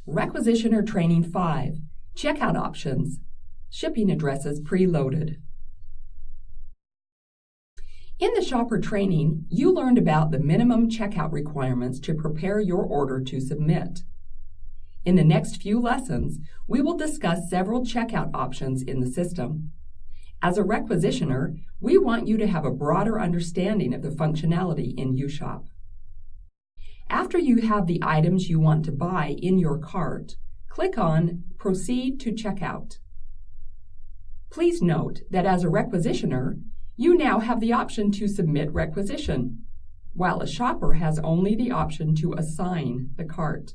Requisitioner Training 5, Checkout Options, Shipping Addresses Preloaded. In the shopper training, you learned about the minimum checkout requirements to prepare your order to submit. In the next few lessons, we will discuss several checkout options in the system. As a requisitioner, we want you to have a broader understanding of the functionality in UShop. After you have the items you want to buy in your cart, click on Proceed to Checkout. Please note that as a requisitioner, you now have the option to submit requisition, while a shopper has only the option to assign the cart.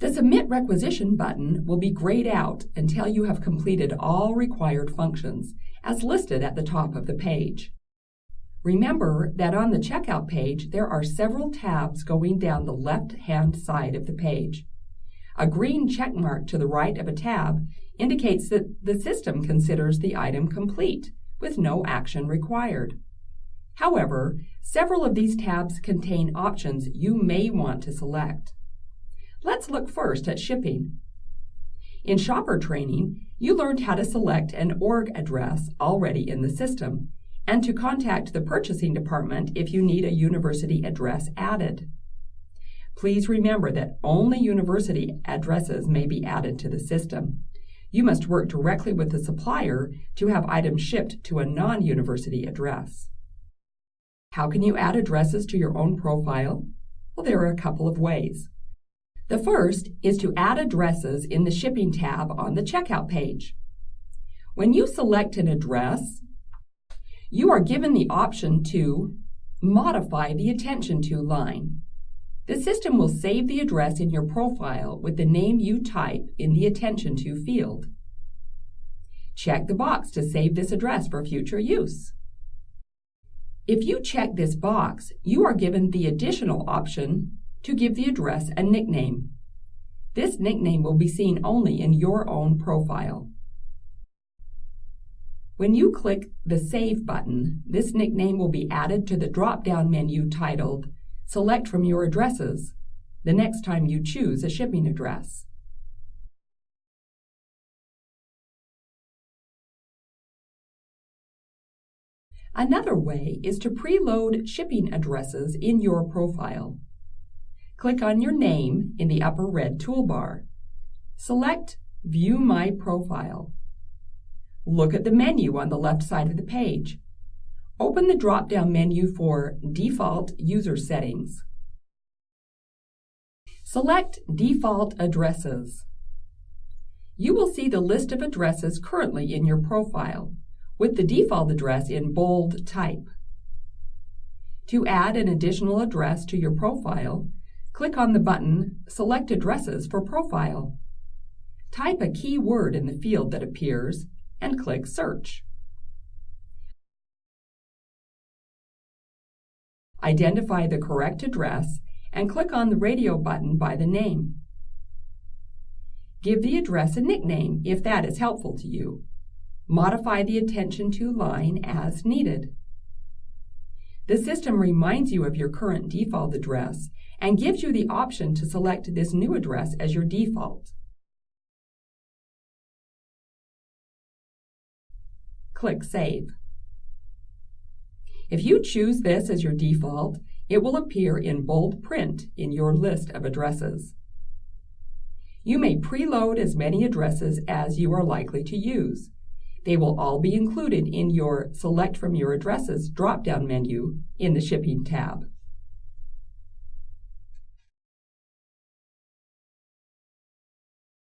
The Submit Requisition button will be grayed out until you have completed all required functions, as listed at the top of the page. Remember that on the checkout page, there are several tabs going down the left-hand side of the page. A green check mark to the right of a tab indicates that the system considers the item complete, with no action required. However, several of these tabs contain options you may want to select. Let's look first at shipping. In shopper training, you learned how to select an org address already in the system, and to contact the purchasing department if you need a university address added. Please remember that only university addresses may be added to the system. You must work directly with the supplier to have items shipped to a non-university address. How can you add addresses to your own profile? Well, there are a couple of ways. The first is to add addresses in the Shipping tab on the checkout page. When you select an address, you are given the option to modify the Attention To line. The system will save the address in your profile with the name you type in the Attention To field. Check the box to save this address for future use. If you check this box, you are given the additional option to give the address a nickname. This nickname will be seen only in your own profile. When you click the Save button, this nickname will be added to the drop-down menu titled Select from Your Addresses the next time you choose a shipping address. Another way is to preload shipping addresses in your profile. Click on your name in the upper red toolbar. Select View My Profile. Look at the menu on the left side of the page. Open the drop-down menu for Default User Settings. Select Default Addresses. You will see the list of addresses currently in your profile, with the default address in bold type. To add an additional address to your profile, click on the button Select Addresses for Profile. Type a keyword in the field that appears and click Search. Identify the correct address and click on the radio button by the name. Give the address a nickname if that is helpful to you. Modify the Attention To line as needed. The system reminds you of your current default address and gives you the option to select this new address as your default. Click Save. If you choose this as your default, it will appear in bold print in your list of addresses. You may preload as many addresses as you are likely to use. They will all be included in your Select from Your Addresses drop-down menu in the Shipping tab.